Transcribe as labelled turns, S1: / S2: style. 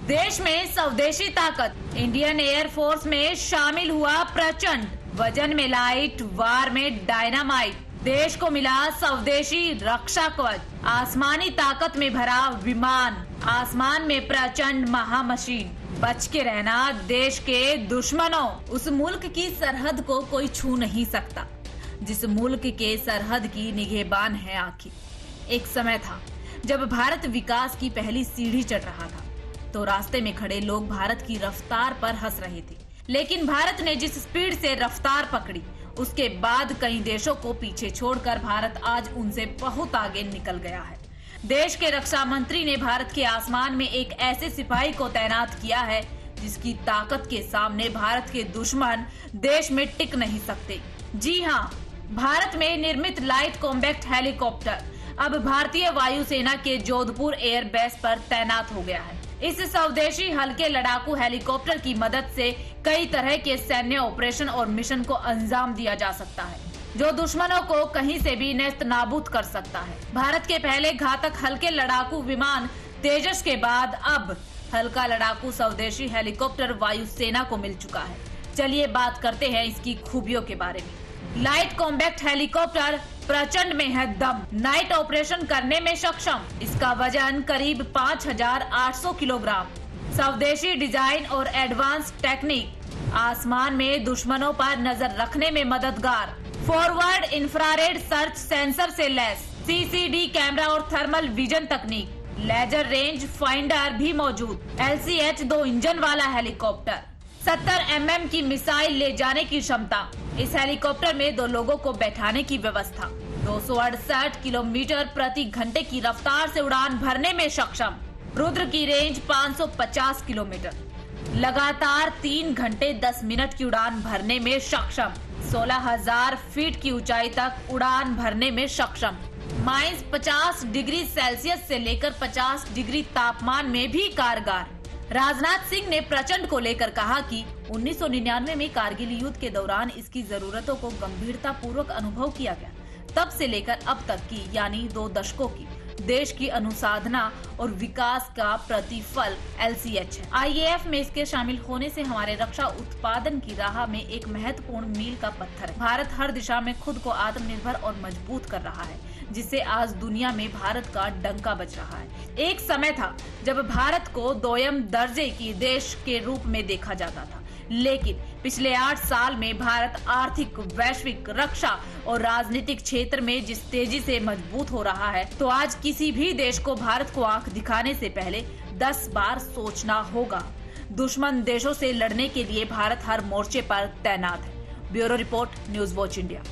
S1: देश में स्वदेशी ताकत, इंडियन एयरफोर्स में शामिल हुआ प्रचंड, वजन में लाइट, वार में डायनामाइट, देश को मिला स्वदेशी रक्षा कवच, आसमानी ताकत में भरा विमान, आसमान में प्रचंड महामशीन, बच के रहना देश के दुश्मनों। उस मुल्क की सरहद को कोई छू नहीं सकता जिस मुल्क के सरहद की निगहबान है आखिर। एक समय था जब भारत विकास की पहली सीढ़ी चढ़ रहा था तो रास्ते में खड़े लोग भारत की रफ्तार पर हंस रहे थे, लेकिन भारत ने जिस स्पीड से रफ्तार पकड़ी उसके बाद कई देशों को पीछे छोड़कर भारत आज उनसे बहुत आगे निकल गया है। देश के रक्षा मंत्री ने भारत के आसमान में एक ऐसे सिपाही को तैनात किया है जिसकी ताकत के सामने भारत के दुश्मन देश में टिक नहीं सकते। जी हाँ, भारत में निर्मित लाइट कॉम्बैट हेलीकॉप्टर अब भारतीय वायुसेना के जोधपुर एयर बेस पर तैनात हो गया है। इस स्वदेशी हल्के लड़ाकू हेलीकॉप्टर की मदद से कई तरह के सैन्य ऑपरेशन और मिशन को अंजाम दिया जा सकता है जो दुश्मनों को कहीं से भी नेस्त नाबूद कर सकता है। भारत के पहले घातक हल्के लड़ाकू विमान तेजस के बाद अब हल्का लड़ाकू स्वदेशी हेलीकॉप्टर वायुसेना को मिल चुका है। चलिए बात करते हैं इसकी खूबियों के बारे में। लाइट कॉम्बैक्ट हेलीकॉप्टर प्रचंड में है दम, नाइट ऑपरेशन करने में सक्षम। इसका वजन करीब 5,800 किलोग्राम, स्वदेशी डिजाइन और एडवांस टेक्निक, आसमान में दुश्मनों पर नजर रखने में मददगार, फॉरवर्ड इंफ्रारेड सर्च सेंसर से लैस, सीसीडी कैमरा और थर्मल विजन तकनीक, लेजर रेंज फाइंडर भी मौजूद, LCH 2 इंजन वाला हेलीकॉप्टर, 70 mm की मिसाइल ले जाने की क्षमता। इस हेलीकॉप्टर में 2 लोगों को बैठाने की व्यवस्था, 268 किलोमीटर प्रति घंटे की रफ्तार से उड़ान भरने में सक्षम, रुद्र की रेंज 550 किलोमीटर, लगातार 3 घंटे 10 मिनट की उड़ान भरने में सक्षम, 16,000 फीट की ऊंचाई तक उड़ान भरने में सक्षम, -50 डिग्री सेल्सियस से लेकर 50 डिग्री तापमान में भी कारगर। राजनाथ सिंह ने प्रचंड को लेकर कहा कि 1999 में कारगिल युद्ध के दौरान इसकी जरूरतों को गंभीरता पूर्वक अनुभव किया गया। तब से लेकर अब तक की यानी 2 दशकों की देश की अनुसाधना और विकास का प्रतिफल LCH है। IAF में इसके शामिल होने से हमारे रक्षा उत्पादन की राह में एक महत्वपूर्ण मील का पत्थर है। भारत हर दिशा में खुद को आत्मनिर्भर और मजबूत कर रहा है, जिससे आज दुनिया में भारत का डंका बज रहा है। एक समय था जब भारत को दोयम दर्जे की देश के रूप में देखा जाता था, लेकिन पिछले 8 साल में भारत आर्थिक, वैश्विक, रक्षा और राजनीतिक क्षेत्र में जिस तेजी से मजबूत हो रहा है, तो आज किसी भी देश को भारत को आंख दिखाने से पहले 10 बार सोचना होगा। दुश्मन देशों से लड़ने के लिए भारत हर मोर्चे पर तैनात है। Bureau report, news watch India.